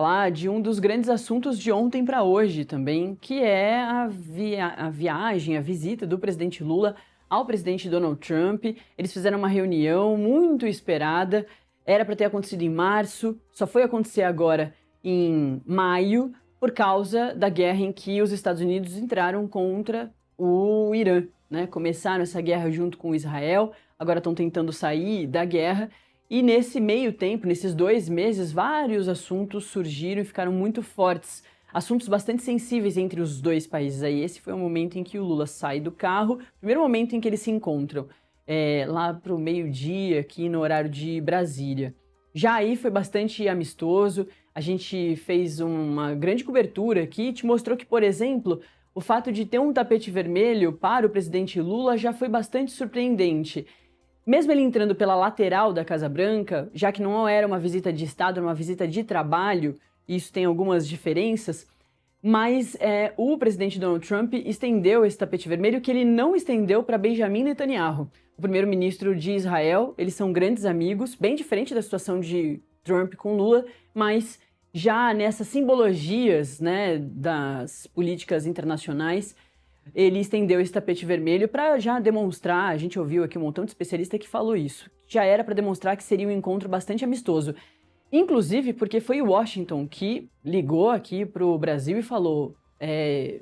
Falar de um dos grandes assuntos de ontem para hoje também, que é a viagem, a visita do presidente Lula ao presidente Donald Trump. Eles fizeram uma reunião muito esperada, era para ter acontecido em março, só foi acontecer agora em maio, por causa da guerra em que os Estados Unidos entraram contra o Irã, né? Começaram essa guerra junto com Israel, agora estão tentando sair da guerra. E nesse meio tempo, nesses 2 meses, vários assuntos surgiram e ficaram muito fortes. Assuntos bastante sensíveis entre os dois países. Aí esse foi o momento em que o Lula sai do carro, primeiro momento em que eles se encontram, lá para o meio-dia, aqui no horário de Brasília. Já aí foi bastante amistoso, a gente fez uma grande cobertura aqui, te mostrou que, por exemplo, o fato de ter um tapete vermelho para o presidente Lula já foi bastante surpreendente. Mesmo ele entrando pela lateral da Casa Branca, já que não era uma visita de Estado, era uma visita de trabalho, e isso tem algumas diferenças, mas o presidente Donald Trump estendeu esse tapete vermelho que ele não estendeu para Benjamin Netanyahu, o primeiro-ministro de Israel. Eles são grandes amigos, bem diferente da situação de Trump com Lula, mas já nessas simbologias, né, das políticas internacionais, ele estendeu esse tapete vermelho para já demonstrar, a gente ouviu aqui um montão de especialista que falou isso, já era para demonstrar que seria um encontro bastante amistoso. Inclusive porque foi Washington que ligou aqui para o Brasil e falou,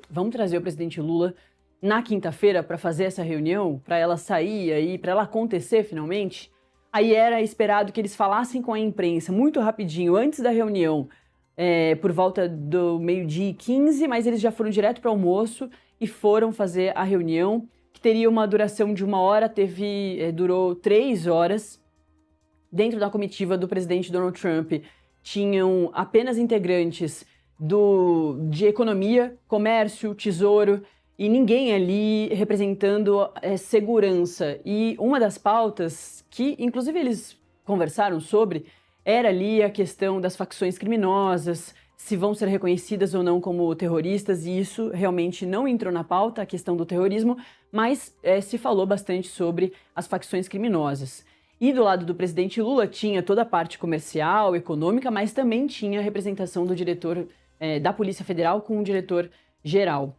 vamos trazer o presidente Lula na quinta-feira para fazer essa reunião, para ela sair aí, para ela acontecer finalmente. Aí era esperado que eles falassem com a imprensa muito rapidinho antes da reunião, por volta do 12h15, mas eles já foram direto para o almoço e foram fazer a reunião, que teria uma duração de 1 hora, durou 3 horas. Dentro da comitiva do presidente Donald Trump, tinham apenas integrantes de economia, comércio, tesouro, e ninguém ali representando segurança. E uma das pautas que, inclusive, eles conversaram sobre, era ali a questão das facções criminosas, se vão ser reconhecidas ou não como terroristas, e isso realmente não entrou na pauta, a questão do terrorismo, mas se falou bastante sobre as facções criminosas. E do lado do presidente Lula tinha toda a parte comercial, econômica, mas também tinha a representação do diretor da Polícia Federal com o diretor-geral.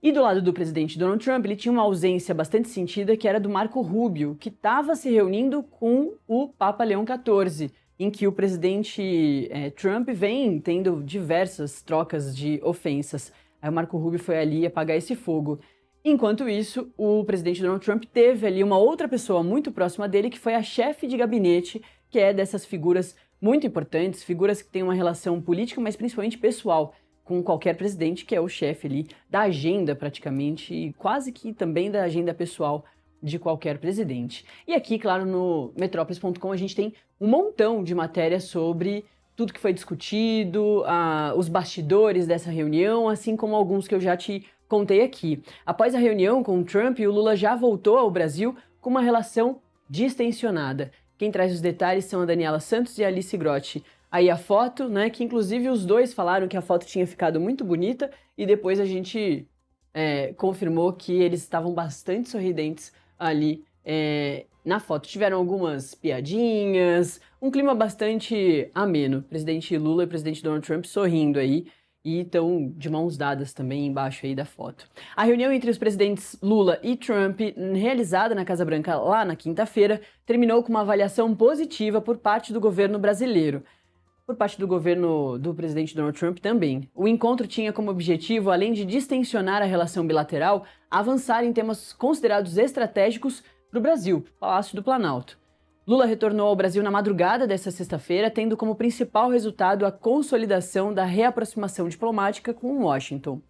E do lado do presidente Donald Trump, ele tinha uma ausência bastante sentida, que era do Marco Rubio, que estava se reunindo com o Papa Leão XIV, em que o presidente Trump vem tendo diversas trocas de ofensas. Aí o Marco Rubio foi ali apagar esse fogo. Enquanto isso, o presidente Donald Trump teve ali uma outra pessoa muito próxima dele, que foi a chefe de gabinete, que é dessas figuras muito importantes, figuras que têm uma relação política, mas principalmente pessoal, com qualquer presidente, que é o chefe ali da agenda praticamente, e quase que também da agenda pessoal de qualquer presidente. E aqui, claro, no Metrópolis.com a gente tem um montão de matérias sobre tudo que foi discutido, os bastidores dessa reunião, assim como alguns que eu já te contei aqui. Após a reunião com o Trump, o Lula já voltou ao Brasil com uma relação distensionada. Quem traz os detalhes são a Daniela Santos e a Alice Grotti. Aí a foto, né, que inclusive os dois falaram que a foto tinha ficado muito bonita, e depois a gente confirmou que eles estavam bastante sorridentes ali na foto. Tiveram algumas piadinhas, um clima bastante ameno. Presidente Lula e presidente Donald Trump sorrindo aí, e estão de mãos dadas também embaixo aí da foto. A reunião entre os presidentes Lula e Trump, realizada na Casa Branca lá na quinta-feira, terminou com uma avaliação positiva por parte do governo brasileiro. Por parte do governo do presidente Donald Trump também. O encontro tinha como objetivo, além de distensionar a relação bilateral, avançar em temas considerados estratégicos para o Brasil, Palácio do Planalto. Lula retornou ao Brasil na madrugada desta sexta-feira, tendo como principal resultado a consolidação da reaproximação diplomática com Washington.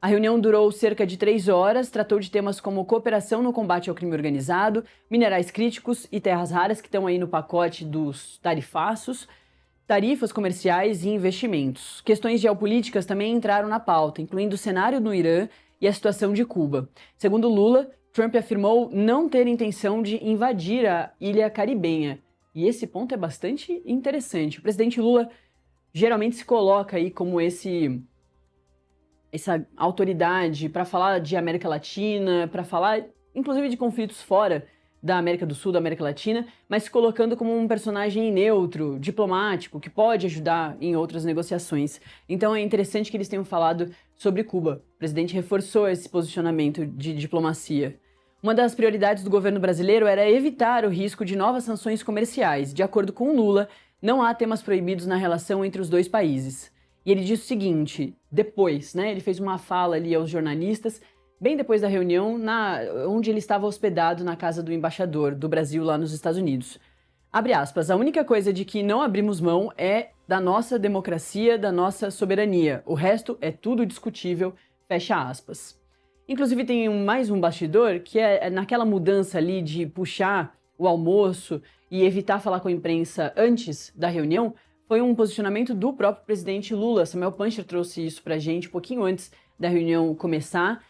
A reunião durou cerca de 3 horas, tratou de temas como cooperação no combate ao crime organizado, minerais críticos e terras raras, que estão aí no pacote dos tarifaços, tarifas comerciais e investimentos. Questões geopolíticas também entraram na pauta, incluindo o cenário no Irã e a situação de Cuba. Segundo Lula, Trump afirmou não ter intenção de invadir a ilha caribenha. E esse ponto é bastante interessante. O presidente Lula geralmente se coloca aí como essa autoridade para falar de América Latina, para falar inclusive de conflitos fora da América do Sul, da América Latina, mas se colocando como um personagem neutro, diplomático, que pode ajudar em outras negociações. Então é interessante que eles tenham falado sobre Cuba. O presidente reforçou esse posicionamento de diplomacia. Uma das prioridades do governo brasileiro era evitar o risco de novas sanções comerciais. De acordo com Lula, não há temas proibidos na relação entre os dois países. E ele disse o seguinte, depois, né, ele fez uma fala ali aos jornalistas, bem depois da reunião, onde ele estava hospedado na casa do embaixador do Brasil lá nos Estados Unidos. Abre aspas, a única coisa de que não abrimos mão é da nossa democracia, da nossa soberania. O resto é tudo discutível, fecha aspas. Inclusive tem mais um bastidor, que é naquela mudança ali de puxar o almoço e evitar falar com a imprensa antes da reunião, foi um posicionamento do próprio presidente Lula. Samuel Pancher trouxe isso pra gente um pouquinho antes da reunião começar,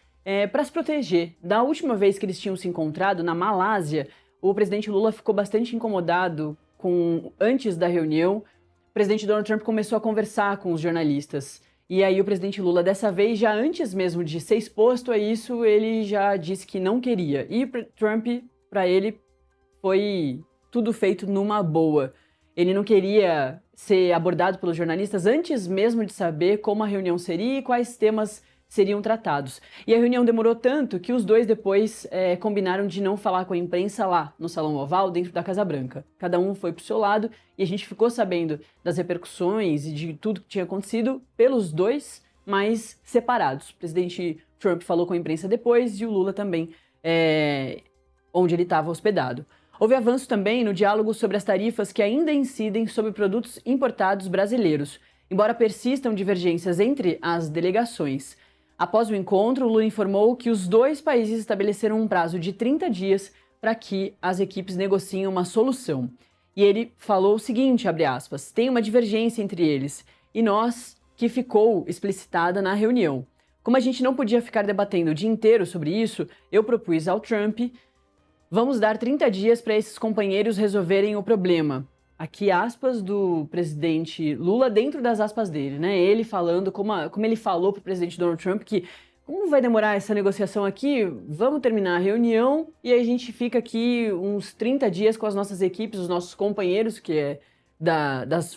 para se proteger. Da última vez que eles tinham se encontrado, na Malásia, o presidente Lula ficou bastante incomodado antes da reunião. O presidente Donald Trump começou a conversar com os jornalistas. E aí o presidente Lula, dessa vez, já antes mesmo de ser exposto a isso, ele já disse que não queria. E Trump, para ele, foi tudo feito numa boa. Ele não queria ser abordado pelos jornalistas antes mesmo de saber como a reunião seria e quais temas seriam tratados. E a reunião demorou tanto que os dois depois combinaram de não falar com a imprensa lá no Salão Oval, dentro da Casa Branca. Cada um foi pro seu lado e a gente ficou sabendo das repercussões e de tudo que tinha acontecido pelos dois, mas separados. O presidente Trump falou com a imprensa depois e o Lula também, onde ele estava hospedado. Houve avanço também no diálogo sobre as tarifas que ainda incidem sobre produtos importados brasileiros, embora persistam divergências entre as delegações. Após o encontro, o Lula informou que os dois países estabeleceram um prazo de 30 dias para que as equipes negociem uma solução. E ele falou o seguinte, abre aspas, tem uma divergência entre eles e nós, que ficou explicitada na reunião. Como a gente não podia ficar debatendo o dia inteiro sobre isso, eu propus ao Trump, vamos dar 30 dias para esses companheiros resolverem o problema. Aqui aspas do presidente Lula dentro das aspas dele, né? Ele falando como ele falou para o presidente Donald Trump que como vai demorar essa negociação aqui, vamos terminar a reunião e aí a gente fica aqui uns 30 dias com as nossas equipes, os nossos companheiros, que é das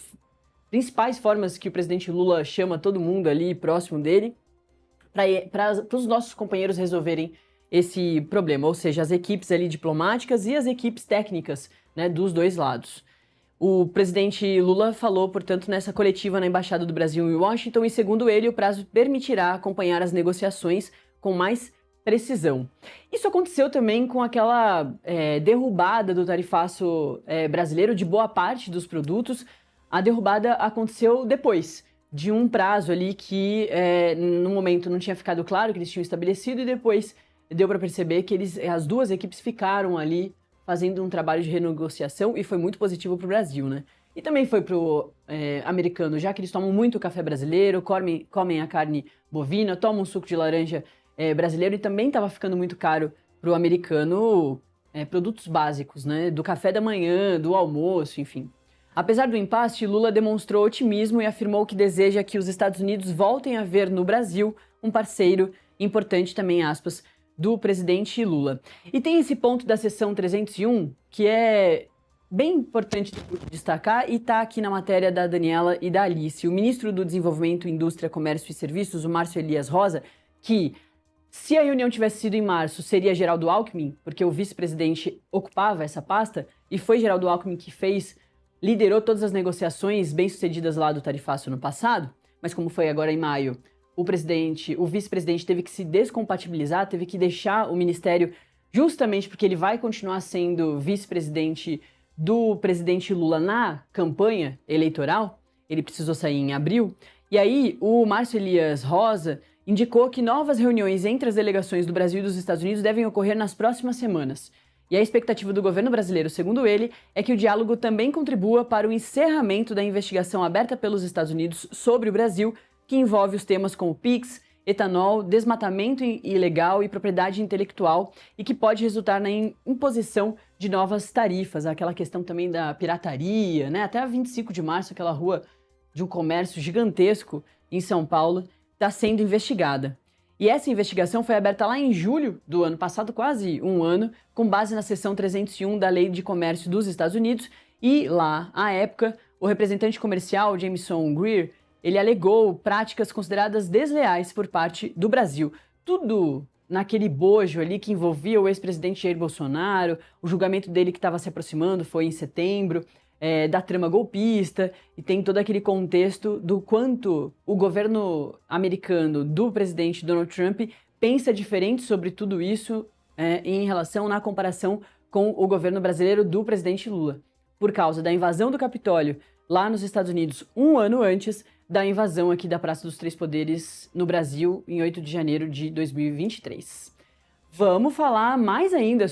principais formas que o presidente Lula chama todo mundo ali próximo dele, para os nossos companheiros resolverem esse problema, ou seja, as equipes ali diplomáticas e as equipes técnicas, né, dos dois lados. O presidente Lula falou, portanto, nessa coletiva na Embaixada do Brasil em Washington e, segundo ele, o prazo permitirá acompanhar as negociações com mais precisão. Isso aconteceu também com aquela derrubada do tarifaço brasileiro de boa parte dos produtos. A derrubada aconteceu depois de um prazo ali que, no momento, não tinha ficado claro que eles tinham estabelecido e depois deu para perceber que as duas equipes ficaram ali fazendo um trabalho de renegociação e foi muito positivo para o Brasil, né? E também foi para o americano, já que eles tomam muito café brasileiro, comem a carne bovina, tomam um suco de laranja brasileiro e também estava ficando muito caro para o americano produtos básicos, né? Do café da manhã, do almoço, enfim. Apesar do impasse, Lula demonstrou otimismo e afirmou que deseja que os Estados Unidos voltem a ver no Brasil um parceiro importante também, aspas, do presidente Lula. E tem esse ponto da seção 301, que é bem importante destacar e está aqui na matéria da Daniela e da Alice. O ministro do Desenvolvimento, Indústria, Comércio e Serviços, o Márcio Elias Rosa, que se a reunião tivesse sido em março, seria Geraldo Alckmin, porque o vice-presidente ocupava essa pasta, e foi Geraldo Alckmin que liderou todas as negociações bem-sucedidas lá do tarifaço no passado, mas como foi agora em maio, o vice-presidente teve que se descompatibilizar, teve que deixar o ministério justamente porque ele vai continuar sendo vice-presidente do presidente Lula na campanha eleitoral, ele precisou sair em abril, e aí o Márcio Elias Rosa indicou que novas reuniões entre as delegações do Brasil e dos Estados Unidos devem ocorrer nas próximas semanas. E a expectativa do governo brasileiro, segundo ele, é que o diálogo também contribua para o encerramento da investigação aberta pelos Estados Unidos sobre o Brasil, que envolve os temas como PIX, etanol, desmatamento ilegal e propriedade intelectual e que pode resultar na imposição de novas tarifas, aquela questão também da pirataria, né? Até a 25 de março, aquela rua de um comércio gigantesco em São Paulo está sendo investigada. E essa investigação foi aberta lá em julho do ano passado, quase um ano, com base na seção 301 da Lei de Comércio dos Estados Unidos. E lá, à época, o representante comercial Jameson Greer, ele alegou práticas consideradas desleais por parte do Brasil. Tudo naquele bojo ali que envolvia o ex-presidente Jair Bolsonaro, o julgamento dele que estava se aproximando foi em setembro, da trama golpista, e tem todo aquele contexto do quanto o governo americano do presidente Donald Trump pensa diferente sobre tudo isso em relação, na comparação com o governo brasileiro do presidente Lula, por causa da invasão do Capitólio lá nos Estados Unidos um ano antes da invasão aqui da Praça dos Três Poderes no Brasil em 8 de janeiro de 2023. Vamos falar mais ainda